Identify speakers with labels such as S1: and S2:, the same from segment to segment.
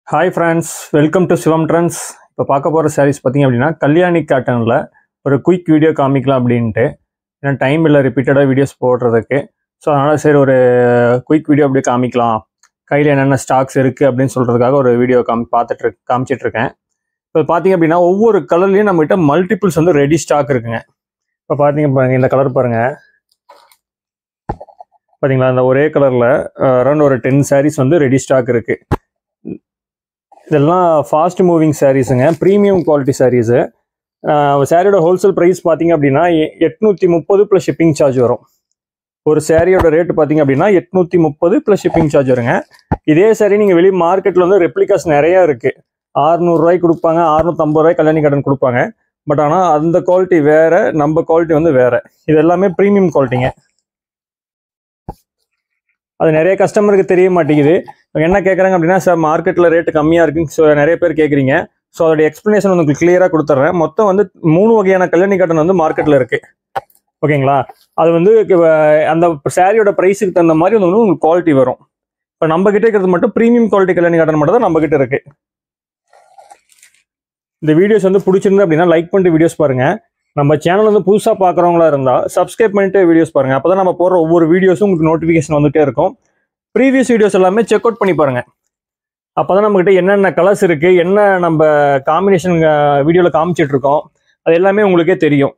S1: Hi friends, welcome to Shivam Trends. இப்போ பார்க்க போகிற sarees பார்த்தீங்க அப்படின்னா கல்யாணி காட்டனில் ஒரு குயிக் வீடியோ காமிக்கலாம் அப்படின்ட்டு. ஏன்னா டைம் இல்லை ரிப்பீட்டடாக வீடியோஸ் போடுறதுக்கு. ஸோ அதனால் சரி ஒரு குயிக் வீடியோ அப்படியே காமிக்கலாம், கையில் என்னென்ன ஸ்டாக்ஸ் இருக்குது அப்படின்னு சொல்கிறதுக்காக ஒரு வீடியோ காமிச்சிட்ருக்கேன். இப்போ பார்த்தீங்க அப்படின்னா ஒவ்வொரு கலர்லேயும் நம்மகிட்ட மல்டிபிள்ஸ் வந்து ரெடி ஸ்டாக் இருக்குங்க. இப்போ பார்த்தீங்க பாருங்கள், இந்த கலர் பாருங்கள், பார்த்தீங்களா, இந்த ஒரே கலரில் அரௌண்ட் ஒரு 10 sarees வந்து ரெடி ஸ்டாக் இருக்குது. இதெல்லாம் ஃபாஸ்ட் மூவிங் சாரீஸுங்க, ப்ரீமியம் குவாலிட்டி சாரீஸு. சாரியோட ஹோல்சேல் ப்ரைஸ் பார்த்தீங்க அப்படின்னா 830 ப்ளஸ் ஷிப்பிங் சார்ஜ் வரும். ஒரு சாரியோட ரேட்டு பார்த்தீங்க அப்படின்னா 830 ப்ளஸ் ஷிப்பிங் சார்ஜ் வருங்க. இதே சாரி நீங்கள் வெளியே மார்க்கெட்டில் வந்து ரெப்ளிகாஸ் நிறையா இருக்குது. 600 ரூபாய்க்கு கொடுப்பாங்க, 650 ரூபாய் கல்யாணி காட்டன் கொடுப்பாங்க. பட் ஆனால் அந்த குவாலிட்டி வேறு, நம்ம குவாலிட்டி வந்து வேறு. இது எல்லாமே ப்ரீமியம் குவாலிட்டிங்க. அது நிறைய கஸ்டமருக்கு தெரிய மாட்டேங்குது. என்ன கேட்குறாங்க அப்படின்னா, சார் மார்க்கெட்டில் ரேட்டு கம்மியாக இருக்குன்னு நிறைய பேர் கேட்குறீங்க. ஸோ அதோடைய எக்ஸ்ப்ளனேஷன் உங்களுக்கு கிளியராக கொடுத்துட்றேன். மொத்தம் வந்து 3 வகையான கல்யாணி காட்டன் வந்து மார்க்கெட்டில் இருக்குது. ஓகேங்களா? அது வந்து அந்த சாரியோட ப்ரைஸுக்கு தகுந்த மாதிரி வந்து உங்களுக்கு குவாலிட்டி வரும். இப்போ நம்ம கிட்ட இருக்கிறது மட்டும் ப்ரீமியம் குவாலிட்டி கல்யாணி காட்டன் மட்டும் தான் நம்ம கிட்ட இருக்கு. இந்த வீடியோஸ் வந்து பிடிச்சிருந்து அப்படின்னா லைக் பண்ணிட்டு வீடியோஸ் பாருங்கள். நம்ம சேனல் வந்து புதுசாக பார்க்குறவங்களா இருந்தால் சப்ஸ்கிரைப் பண்ணிட்டு வீடியோஸ் பாருங்கள். அப்போ தான் நம்ம போடுற ஒவ்வொரு வீடியோஸும் உங்களுக்கு நோட்டிஃபிகேஷன் வந்துகிட்டே இருக்கும். ப்ரீவியஸ் வீடியோஸ் எல்லாமே செக் அவுட் பண்ணி பாருங்கள். அப்போ தான் நம்மகிட்ட என்னென்ன கலர்ஸ் இருக்குது, என்ன நம்ம காம்பினேஷன் வீடியோவில் காமிச்சிட்ருக்கோம், அது எல்லாமே உங்களுக்கே தெரியும்.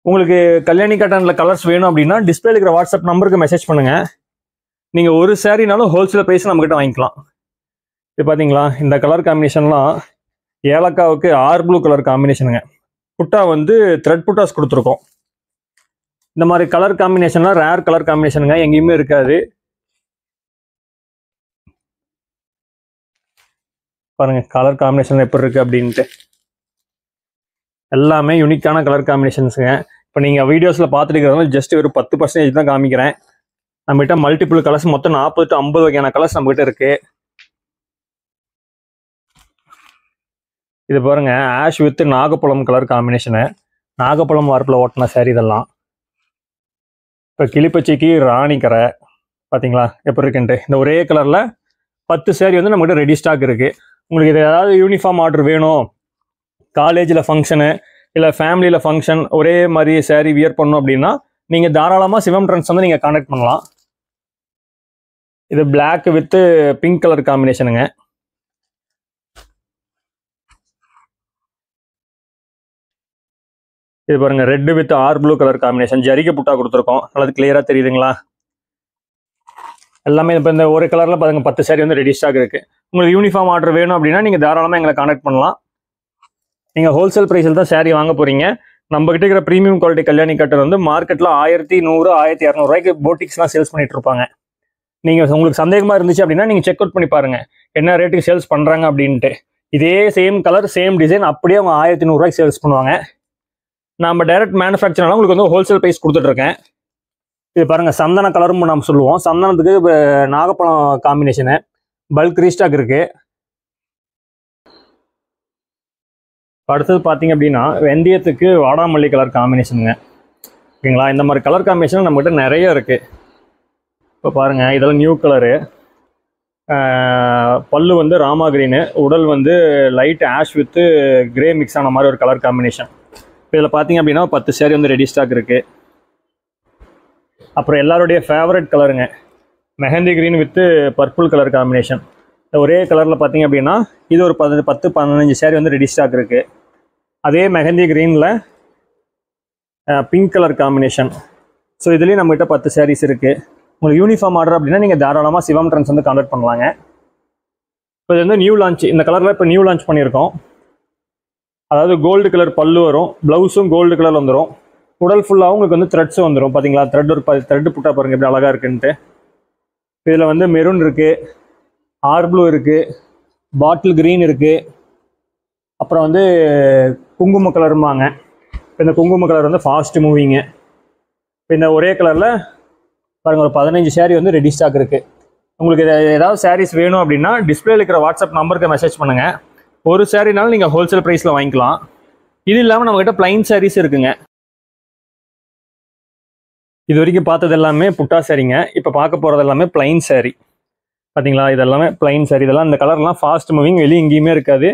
S1: உங்களுக்கு கல்யாணி காட்டனில் கலர்ஸ் வேணும் அப்படின்னா டிஸ்பிளேல இருக்கிற வாட்ஸ்அப் நம்பருக்கு மெசேஜ் பண்ணுங்கள். நீங்கள் ஒரு சாரினாலும் ஹோல்சேல் ப்ரைஸ் நம்மகிட்ட வாங்கிக்கலாம். இப்போ பார்த்தீங்களா, இந்த கலர் காம்பினேஷன்லாம் ஏலக்காவுக்கு ப்ளூ கலர் காம்பினேஷனுங்க. புட்டா வந்து த்ரெட் புட்டாஸ் கொடுத்துருக்கோம். இந்த மாதிரி கலர் காம்பினேஷன்லாம் ரேர் கலர் காம்பினேஷனுங்க, எங்கேயுமே இருக்காது. பாருங்க கலர் காம்பினேஷன் எப்படி இருக்கு அப்படின்ட்டு. எல்லாமே யூனிக்கான கலர் காம்பினேஷன்ஸுங்க. இப்போ நீங்கள் வீடியோஸில் பார்த்துட்டு இருக்கிறதுனால ஜஸ்ட் ஒரு 10% தான் காமிக்கிறேன். நம்மகிட்ட மல்டிபிள் கலர்ஸ், மொத்தம் 40 to 50 வகையான கலர்ஸ் நம்மகிட்ட இருக்கு. இது பாருங்க, ஆஷ் வித் நாகப்பழம் கலர் காம்பினேஷனு. நாகப்பழம் வார்ப்பில் ஓட்டின சாரி இதெல்லாம். இப்போ கிளிப்பச்சைக்கு ராணிக்கரை பார்த்தீங்களா எப்படி இருக்குன்ட்டு. இந்த ஒரே கலரில் 10 சாரி வந்து நம்மகிட்ட ரெடி ஸ்டாக் இருக்குது. உங்களுக்கு இது ஏதாவது யூனிஃபார்ம் ஆர்டர் வேணும், காலேஜில் ஃபங்க்ஷனு இல்லை ஃபேமிலியில் ஃபங்க்ஷன் ஒரே மாதிரி சாரி வியர் பண்ணணும் அப்படின்னா நீங்கள் தாராளமாக சிவம் ட்ரெண்ட்ஸ் வந்து நீங்கள் கான்டாக்ட் பண்ணலாம். இது பிளாக் வித் பிங்க் கலர் காம்பினேஷனுங்க. இது பாருங்க, red with blue colour combination, ஜரிகை புட்டா கொடுத்துருக்கோம். நல்லது கிளியராக தெரியுதுங்களா? எல்லாமே இப்போ இந்த ஒரு கலரில் பாருங்க 10 சாரி வந்து ரெடி ஸ்டாக் இருக்குது. உங்களுக்கு யூனிஃபார்ம் ஆர்டர் வேணும் அப்படின்னா நீங்கள் தாராளமாக எங்களை கான்டாக்ட் பண்ணலாம். நீங்கள் ஹோல்சேல் ப்ரைஸில் தான் சாரி வாங்க போகிறீங்க. நம்மகிட்ட இருக்கிற ப்ரீமியம் குவாலிட்டி கல்யாணி காட்டன் வந்து மார்க்கெட்டில் 1100 1200 ரூபாய்க்கு போட்டிக்ஸ்லாம் சேல்ஸ் பண்ணிட்டு இருப்பாங்க. நீங்கள் உங்களுக்கு சந்தேகமாக இருந்துச்சு அப்படின்னா நீங்கள் செக் அவுட் பண்ணி பாருங்கள் என்ன ரேட்டுக்கு சேல்ஸ் பண்ணுறாங்க அப்படின்ட்டு. இதே சேம் கலர் சேம் டிசைன் அப்படியே அவங்க 1100 ரூபாய்க்கு சேல்ஸ் பண்ணுவாங்க. நம்ம டைரக்ட் மேனுஃபேக்சர்னால உங்களுக்கு வந்து ஹோல்சேல் ப்ரைஸ் கொடுத்துட்ருக்கேன். இது பாருங்கள், சந்தன கலரும் நம்ம சொல்லுவோம். சந்தனத்துக்கு நாகப்பழம் காம்பினேஷனு பல்க் ரீஸ்டாக் இருக்குது. அடுத்தது பார்த்தீங்க அப்படின்னா வெந்தயத்துக்கு வாடாமல்லி கலர் காம்பினேஷனுங்க. ஓகேங்களா? இந்த மாதிரி கலர் காம்பினேஷன் நம்மகிட்ட நிறைய இருக்குது. இப்போ பாருங்கள், இதெல்லாம் நியூ கலரு. பல்லு வந்து ராமா கிரீனு, உடல் வந்து light ash with grey mix ஆன மாதிரி ஒரு கலர் காம்பினேஷன். இதில் பார்த்தீங்க அப்படின்னா 10 சாரி வந்து ரெடி ஸ்டாக் இருக்குது. அப்புறம் எல்லாருடைய ஃபேவரட் கலருங்க, mehndi green with purple colour combination. ஒரே கலரில் பார்த்தீங்க அப்படின்னா இது ஒரு 10-15 சாரி வந்து ரெடி ஸ்டாக் இருக்குது. அதே மெஹந்தி கிரீனில் பிங்க் கலர் காம்பினேஷன். ஸோ இதுலேயும் நம்மகிட்ட 10 சாரீஸ் இருக்குது. உங்களுக்கு யூனிஃபார்ம் ஆர்டர் அப்படின்னா நீங்கள் தாராளமாக சிவம் ட்ரெண்ட்ஸ் வந்து கான்டாக்ட் பண்ணலாங்க. இப்போ இது வந்து நியூ லான்ச், இந்த கலரில் இப்போ நியூ லான்ச் பண்ணியிருக்கோம். அதாவது கோல்டு கலர் பல்லு வரும், ப்ளவுஸும் கோல்டு கலர் வந்துடும். உடல் ஃபுல்லாகவும் உங்களுக்கு வந்து த்ரெட்ஸும் வந்துடும். பார்த்தீங்களா, த்ரெட் ஒரு த்ரெட்டு புட்டா பாருங்கள் எப்படி அழகாக இருக்குன்ட்டு. இதில் வந்து மெரூன் இருக்குது, ப்ளூ இருக்குது, பாட்டில் க்ரீன் இருக்குது, அப்புறம் வந்து குங்கும கலருமாங்க. இப்போ இந்த குங்கும கலர் வந்து ஃபாஸ்ட் மூவிங்கு. இப்போ இந்த ஒரே கலரில் பாருங்கள் ஒரு 15 சாரி வந்து ரெடி ஸ்டாக் இருக்குது. உங்களுக்கு ஏதாவது சாரீஸ் வேணும் அப்படின்னா டிஸ்பிளேல இருக்கிற வாட்ஸ்அப் நம்பருக்கு மெசேஜ் பண்ணுங்கள். ஒரு சாரினாலும் நீங்கள் ஹோல்சேல் ப்ரைஸில் வாங்கிக்கலாம். இது இல்லாமல் நம்மகிட்ட ப்ளைன் சாரீஸ் இருக்குங்க. இது வரைக்கும் பார்த்தது எல்லாமே புட்டா சாரிங்க. இப்போ பார்க்க போகிறது எல்லாமே ப்ளைன் சாரி. பார்த்தீங்களா, இதெல்லாமே பிளைன் சாரி. இதெல்லாம் இந்த கலர்லாம் ஃபாஸ்ட் மூவிங், வெளியே எங்கேயுமே இருக்காது,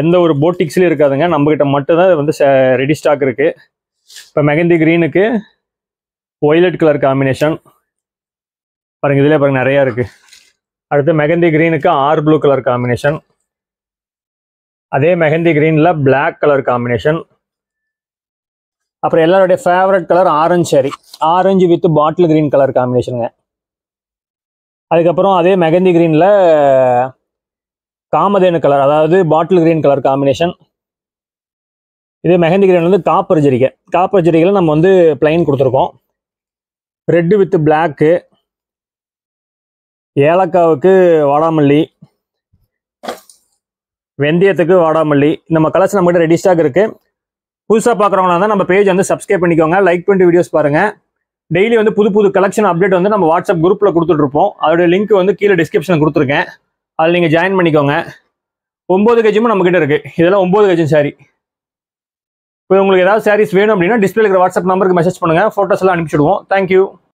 S1: எந்த ஒரு போட்டிக்ஸ்லையும் இருக்காதுங்க. நம்மக்கிட்ட மட்டும்தான் இது வந்து ரெடி ஸ்டாக் இருக்குது. இப்போ மெஹந்தி க்ரீனுக்கு ஒய்லட் கலர் காம்பினேஷன் பாருங்கள், இதிலே பாருங்கள் நிறையா இருக்குது. அடுத்து மெஹந்தி க்ரீனுக்கு ஆர் ப்ளூ கலர் காம்பினேஷன். அதே மெஹந்தி க்ரீனில் பிளாக் கலர் காம்பினேஷன். அப்புறம் எல்லாருடைய favourite colour orange sari, orange with bottle green colour காம்பினேஷனுங்க. அதுக்கப்புறம் அதே மெஹந்தி க்ரீனில் காமதேனு கலர், அதாவது பாட்டில் க்ரீன் கலர் காம்பினேஷன். இதே மெஹந்தி க்ரீன் வந்து காப்பர் ஜரிகை. காப்பர் ஜரிகையில் நம்ம வந்து பிளைன் கொடுத்துருக்கோம். ரெட்டு வித் பிளாக்கு, ஏலக்காவுக்கு வாடாமல்லி, வெந்தயத்துக்கு வாடாமல்லி. நம்ம கலர்ஸ் நம்மகிட்ட ரெடி ஸ்டாக் இருக்குது. புதுசாக பார்க்குறவங்களா தான் நம்ம பேஜ் வந்து சப்ஸ்கிரைப் பண்ணிக்கோங்க, லைக் பண்ணிட்டு வீடியோஸ் பாருங்கள். டெய்லி வந்து புது புது கலெக்ஷன் அப்டேட் வந்து நம்ம வாட்ஸ்அப் குரூப்பில் கொடுத்துட்ருப்போம். அதோடைய லிங்க் வந்து கீழே டிஸ்கிரிப்ஷனில் கொடுத்துருக்கேன், அதில் நீங்கள் ஜாயின் பண்ணிக்கோங்க. 9 கஜமும் நம்மக்கிட்ட இருக்குது. இதெல்லாம் 9 கஜம் சாரி. இப்போ உங்களுக்கு ஏதாவது சாரீஸ் வேணும் அப்படின்னா டிஸ்பிளே இருக்கிற வாட்ஸ்அப் நம்பருக்கு மெசேஜ் பண்ணுங்கள், ஃபோட்டோஸ் எல்லாம் அனுப்பிச்சிடுவோம். தேங்க்யூ.